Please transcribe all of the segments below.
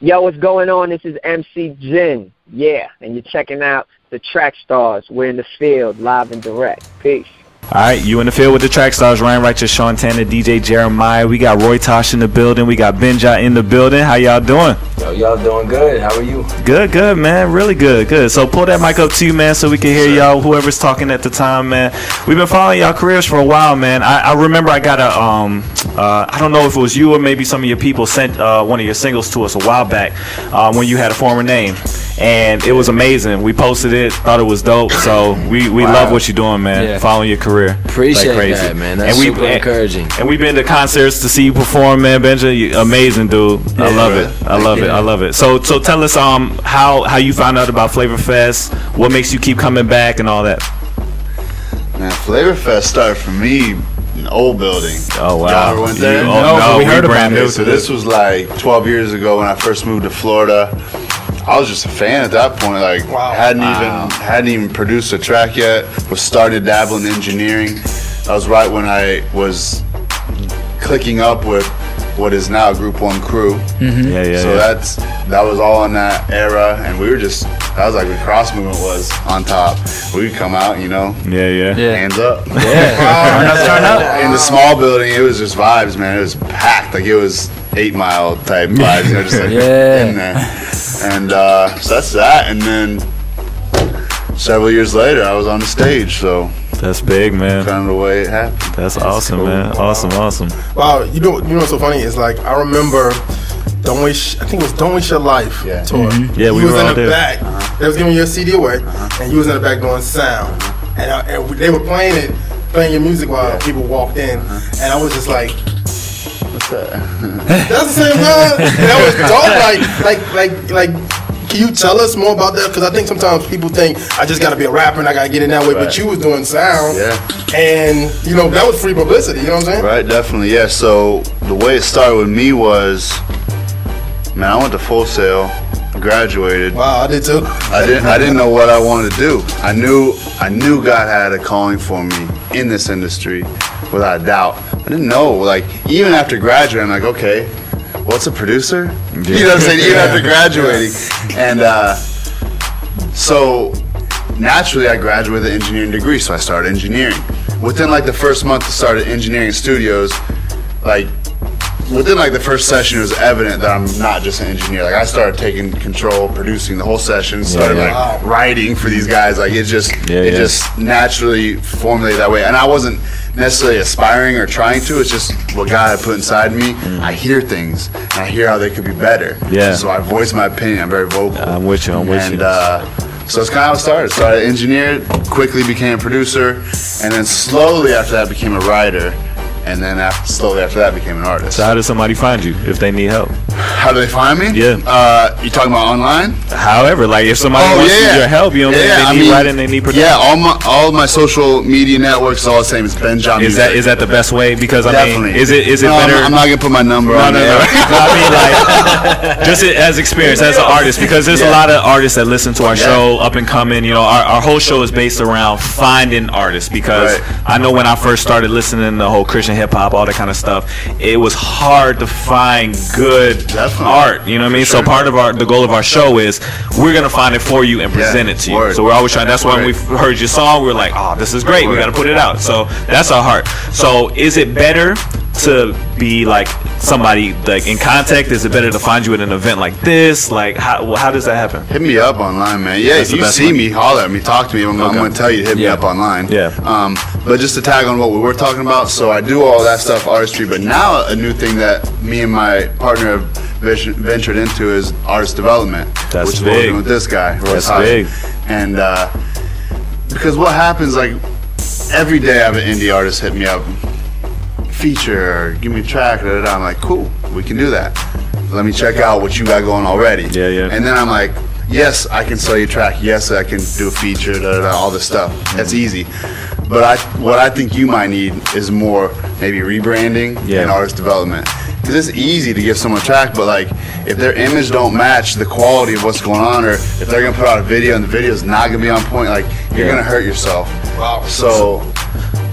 Yo, what's going on? This is MC Jin. Yeah, and you're checking out the Track Stars. We're in the field, live and direct. Peace. All right, you in the field with the Track Stars, Ryan Righteous, Sean Tanner, DJ Jeremiah. We got Roy Tosh in the building. We got Benjah in the building. How y'all doing? Yo, y'all doing good. How are you? Good, man. Really good. So pull that mic up to you, man, so we can hear y'all, whoever's talking at the time, man. We've been following y'all careers for a while, man. I remember I got a, I don't know if it was you or maybe some of your people sent one of your singles to us a while back when you had a former name. And it was amazing. We posted it, thought it was dope. So we love what you're doing, man. Following your career. Appreciate that, man. That's super encouraging. And we've been to concerts to see you perform, man. Benjah, you amazing, dude. I love it. I love it. So tell us how you found out about Flavor Fest, what makes you keep coming back, and all that. Man, Flavor Fest started for me in the old building. Oh wow! Y'all ever went there? No, we heard about it. So this was like 12 years ago when I first moved to Florida. I was just a fan at that point. Like, hadn't even produced a track yet. Was started dabbling in engineering. That was right when I was clicking up with what is now Group One Crew. So that was all in that era, and we were just, that was like the cross movement was on top. We'd come out, you know, hands up, turn up. In the small building, it was just vibes, man. It was packed, like it was 8 Mile type vibes, you know, just like in there. And so that's that, and then several years later, I was on the stage, so. That's big, man. Kind of the way it happened. That's awesome, cool. Man. Awesome. Wow, you know what's so funny is, like, I remember Don't Waste Your Life tour. Yeah, we was were in all the there. back. They was giving you a CD away, and you was in the back doing sound, and they were playing your music while people walked in, and I was just like, what's that? That's the same guy. And that was dope. Like. Can you tell us more about that? Because I think sometimes people think I just got to be a rapper and I got to get in that way. Right. But you was doing sound, and you know that was free publicity. You know what I'm saying? Right, definitely, yeah. So the way it started with me was, man, I went to Full Sail, graduated. Wow, I did too. I didn't know what I wanted to do. I knew God had a calling for me in this industry, without a doubt. I didn't know, like, even after graduating, I'm like, okay, what's a producer? You know what I'm saying? Even after graduating. And so naturally I graduated with an engineering degree, so I started engineering. Within like the first month I started engineering studios, like within like the first session it was evident that I'm not just an engineer. Like I started taking control, producing the whole session, started like writing for these guys. Like it just naturally formulated that way. And I wasn't necessarily aspiring or trying to. It's just what God had put inside me. I hear things and I hear how they could be better. So I voice my opinion. I'm very vocal. I'm with you. And so it's kind of how it started. Started engineered, quickly became a producer, and then slowly after that became a writer. And then slowly after that became an artist. So how does somebody find you if they need help? How do they find me? Yeah. You talking about online? However, like if somebody wants your help, you know, they need writing, they need production. Yeah, all my social media networks are all the same. It's Benjah. Is that the best way? Because I mean, is it better? I'm not gonna put my number on there. No. I mean, like just as experience as an artist, because there's a lot of artists that listen to our show, up and coming. You know, our whole show is based around finding artists. Because I know when I first started listening to the whole Christian hip hop, all that kind of stuff, it was hard to find good art. You know what I mean? So part of the goal of our show is we're gonna find it for you and present it to you. So we're always trying. That's why when we heard your song, we were like, oh, this is great. We got to put it out. So that's our heart. So is it better to be like somebody like in contact? Is it better to find you at an event like this? Like how does that happen? Hit me up online, man. Yeah, if you see me, holler at me, talk to me. I'm gonna tell you to hit me up online. But just to tag on what we were talking about, so I do all that stuff, artistry, but now a new thing that me and my partner have ventured into is artist development. That's which big. Is what we're doing with this guy. That's big. And because what happens, like every day I have an indie artist hit me up, feature, give me a track, I'm like, cool, we can do that. Let me check out what you got going already. And then I'm like, yes, I can sell you a track. Yes, I can do a feature, all this stuff. That's easy. But what I think you might need is more maybe rebranding and artist development. Because it's easy to give someone a track, but like if their image don't match the quality of what's going on, or if they're gonna put out a video and the video's not gonna be on point, like you're gonna hurt yourself. Wow. So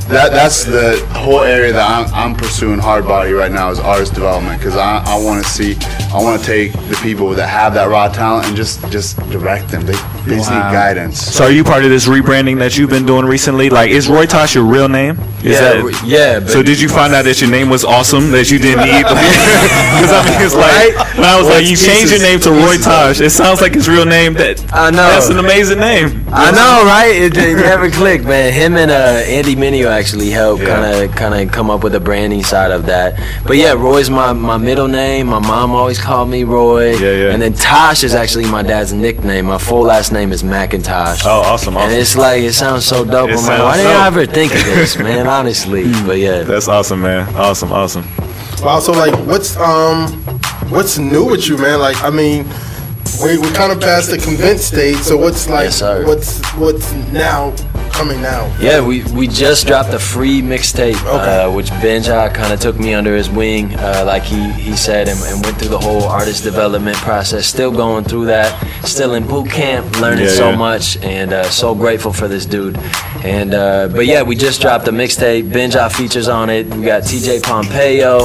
that's the whole area that I'm pursuing hard body right now is artist development, because I want to take the people that have that raw talent and just direct them. They just need guidance. So are you part of this rebranding that you've been doing recently? Like, is Roy Tosh your real name? Yeah. So did you find out that your name was awesome, that you didn't need? Because I mean, it's like, when I was like, you changed your name to Roy Tosh. It sounds like his real name. I know. That's an amazing name. I know, right? It never clicked, man. Him and Andy Mineo actually helped kind of come up with the branding side of that. But yeah, Roy's my middle name. My mom always called me Roy. Yeah. And then Tosh is actually my dad's nickname. My full last name is McIntosh. Oh, awesome. And it's like, it sounds so dope. I'm like, why didn't I ever think of this, man? Honestly. But yeah. That's awesome, man. Awesome. Wow, so like, what's new with you, man? Like, I mean, we kind of past the convince stage, so what's like, what's now coming now? Yeah, we just dropped a free mixtape, which Benjah kind of took me under his wing, like he said, and went through the whole artist development process. Still going through that, still in boot camp, learning so much, and so grateful for this dude. And but yeah, we just dropped a mixtape. Benjah features on it. We got TJ Pompeo,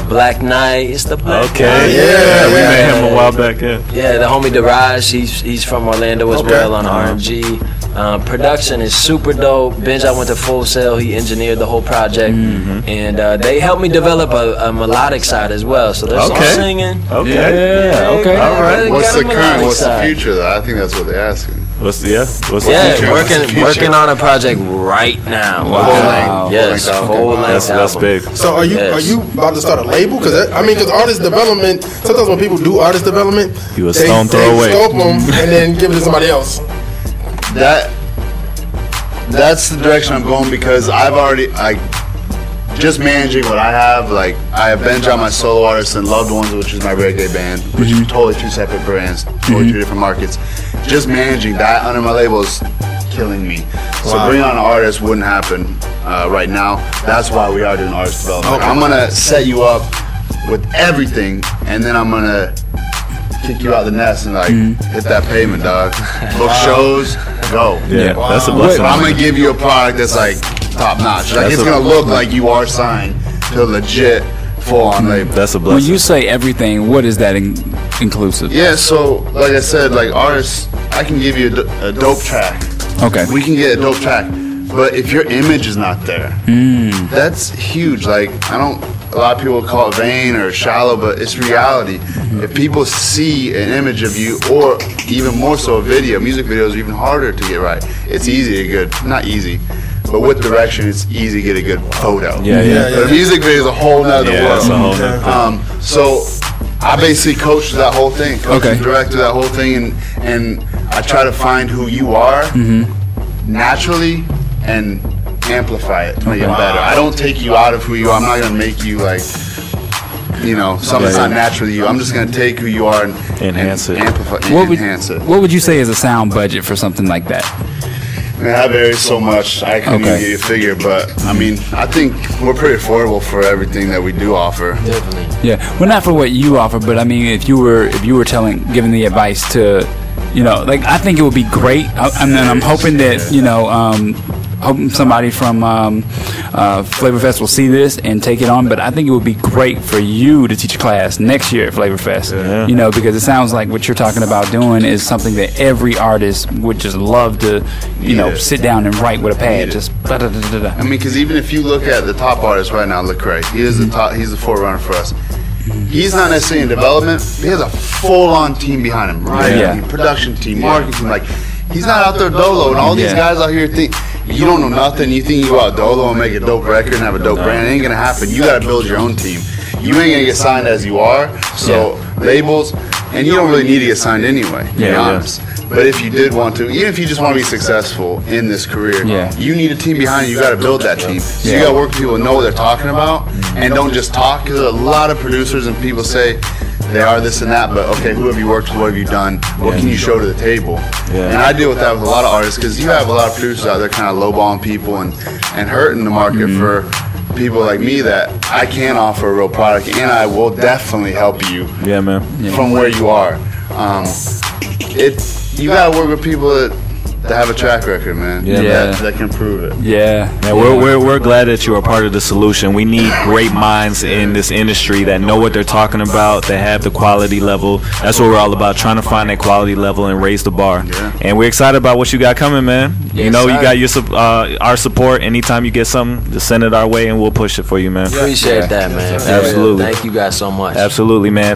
Black Knight. It's the Black Knight. We met him a while back. Yeah, the homie Daraj, he's from Orlando as well on RMG. Production is super dope. Benjah went to Full Sail. He engineered the whole project, and they helped me develop a melodic side as well. So there's some singing. All right. What's the current? What's the future, though? I think that's what they're asking. What's the future? Working on a project right now. Wow. Yes, full length. That's big. So are you about to start a label? Because artist development. Sometimes when people do artist development, you a stone throw away. Scope them and then give it to somebody else. That's the direction I'm going, because I've already just managing what I have. Like, I have Benjah, my solo artist, and Loved Ones, which is my reggae band, which are totally two separate brands, totally two different markets. Just managing that under my label is killing me. So bringing on an artist wouldn't happen right now. That's why we are doing artist development. I'm gonna set you up with everything, and then I'm gonna kick you out the nest and hit that payment, dog. Book shows, go. That's a blessing. I'm gonna give you a product that's like top notch. Like, it's gonna look like you are signed to a legit full-on label. That's a blessing. When you say everything, what is that inclusive? Yeah, so like I said, like artists, I can give you a dope track. Okay. We can get a dope track, but if your image is not there, that's huge. Like, a lot of people call it vain or shallow, but it's reality. If people see an image of you, or even more so a video, music videos are even harder to get right. It's easy to get, not easy, but with direction, it's easy to get a good photo. But a music video is a whole nother world. That's a whole nother thing. So I basically coach that whole thing, direct that whole thing, and I try to find who you are naturally and amplify it to make it better. I don't take you out of who you are. I'm not gonna make you like, something that's not naturally you. I'm just gonna take who you are and enhance it. Amplify, enhance it. What would you say is a sound budget for something like that? Man, that varies so much. I couldn't even give you a figure, but I mean, I think we're pretty affordable for everything that we do offer. Definitely. Yeah, well, not for what you offer, but I mean, if you were giving the advice to, I think it would be great. I'm hoping that hoping somebody from Flavor Fest will see this and take it on, but I think it would be great for you to teach a class next year at Flavor Fest. Because it sounds like what you're talking about doing is something that every artist would just love to, sit down and write with a pad. Just blah-da-da-da-da. I mean, because even if you look at the top artist right now, Lecrae, he is the top. He's the forerunner for us. He's not necessarily in development. He has a full-on team behind him, right? Production team, marketing team. Like, he's not out there dolo, and all these guys out here think you don't know nothing. You think you go out dolo and make a dope record and have a dope brand. It ain't gonna happen. You gotta build your own team. You ain't gonna get signed as you are. So labels, and you don't really need to get signed anyway. To be honest. But if you did want to, even if you just want to be successful in this career, you need a team behind you. You got to build that team. So you got to work with people who know what they're talking about and don't just talk. Because a lot of producers and people say they are this and that, but okay, who have you worked with? What have you done? What can you show to the table? And I deal with that with a lot of artists, because you have a lot of producers out there kind of lowballing people and hurting the market for people like me that I can offer a real product, and I will definitely help you from where you are. You gotta work with people that to have a track record, man. That can prove it. We're glad that you are part of the solution. We need great minds in this industry that know what they're talking about, that have the quality level. That's what we're all about, trying to find that quality level and raise the bar. And we're excited about what you got coming, man. You know, you got your our support. Anytime you get something, just send it our way and we'll push it for you, man. Appreciate that, man. Absolutely. Thank you guys so much. Absolutely, man.